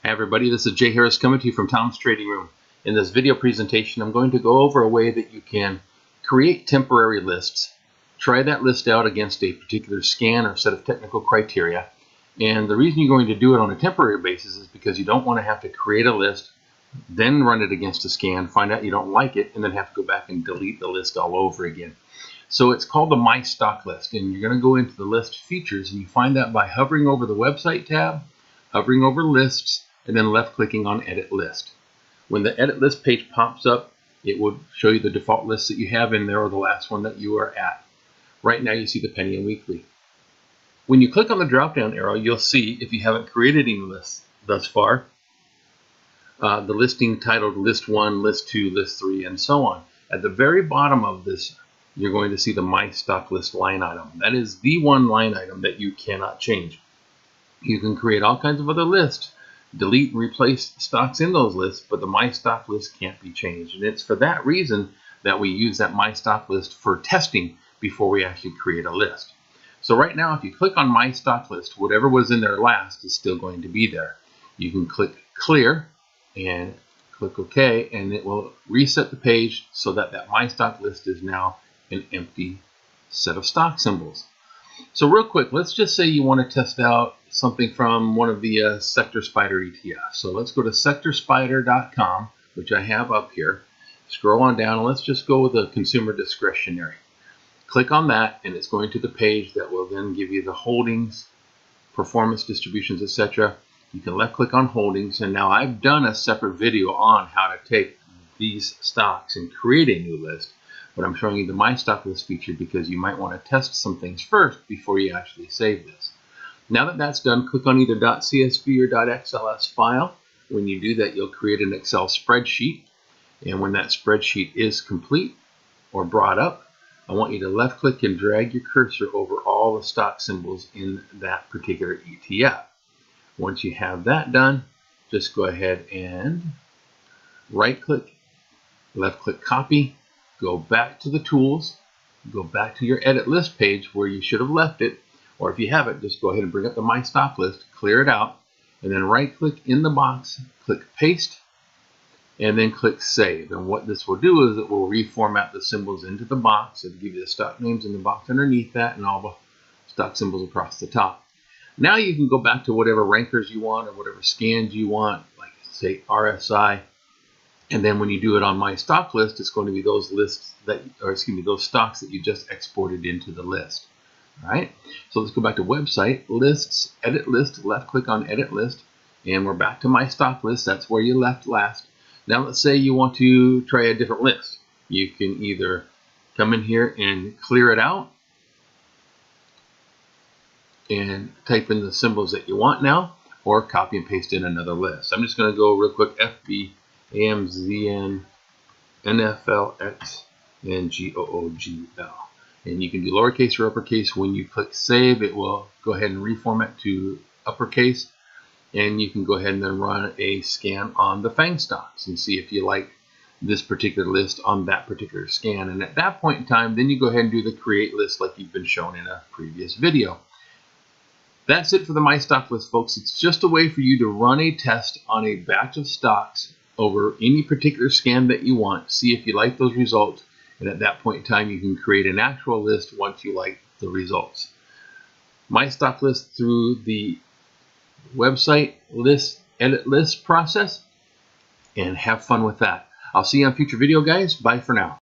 Hi everybody, this is Jay Harris coming to you from Tom's Trading Room. In this video presentation, I'm going to go over a way that you can create temporary lists. Try that list out against a particular scan or set of technical criteria. And the reason you're going to do it on a temporary basis is because you don't want to have to create a list, then run it against a scan, find out you don't like it, and then have to go back and delete the list all over again. So it's called the My Stock List, and you're going to go into the list features, and you find that by hovering over the website tab, hovering over lists, and then left clicking on edit list. When the edit list page pops up, it will show you the default list that you have in there or the last one that you are at. Right now you see the penny and weekly. When you click on the drop down arrow, you'll see, if you haven't created any lists thus far, the listing titled list 1, list 2, list 3, and so on. At the very bottom of this, you're going to see the My Stock List line item. That is the one line item that you cannot change. You can create all kinds of other lists, delete and replace stocks in those lists, but the My Stock List can't be changed. And it's for that reason that we use that My Stock List for testing before we actually create a list. So right now, if you click on My Stock List, whatever was in there last is still going to be there. You can click Clear and click OK, and it will reset the page so that that My Stock List is now an empty set of stock symbols. So real quick, let's just say you want to test out something from one of the Sector Spider ETFs. So let's go to sectorspider.com, which I have up here. Scroll on down, and let's just go with the consumer discretionary. Click on that, and it's going to the page that will then give you the holdings, performance distributions, etc. You can left click on holdings, and now I've done a separate video on how to take these stocks and create a new list. But I'm showing you the My Stock List feature because you might want to test some things first before you actually save this. Now that that's done, click on either .csv or .xls file. When you do that, you'll create an Excel spreadsheet. And when that spreadsheet is complete or brought up, I want you to left click and drag your cursor over all the stock symbols in that particular ETF. Once you have that done, just go ahead and right click, left click copy, go back to the tools, go back to your edit list page where you should have left it, or if you have it, just go ahead and bring up the My Stock List, clear it out, and then right click in the box, click paste, and then click save. And what this will do is it will reformat the symbols into the box. It'll give you the stock names in the box underneath that and all the stock symbols across the top. Now you can go back to whatever rankers you want or whatever scans you want, like say RSI. And then when you do it on My Stock List, it's going to be those lists that, or excuse me, those stocks that you just exported into the list. All right. So let's go back to website, lists, edit list, left click on edit list, and we're back to My Stock List. That's where you left last. Now let's say you want to try a different list. You can either come in here and clear it out and type in the symbols that you want now, or copy and paste in another list. I'm just going to go real quick, FB, AMZN, NFLX, and GOOGL. And you can do lowercase or uppercase. When you click save, it will go ahead and reformat to uppercase. And you can go ahead and then run a scan on the FANG stocks and see if you like this particular list on that particular scan. And at that point in time, then you go ahead and do the create list like you've been shown in a previous video. That's it for the My Stock List, folks. It's just a way for you to run a test on a batch of stocks over any particular scan that you want, see if you like those results, and at that point in time you can create an actual list once you like the results. My Stock List through the website list edit list process, and have fun with that. I'll see you on a future video, guys. Bye for now.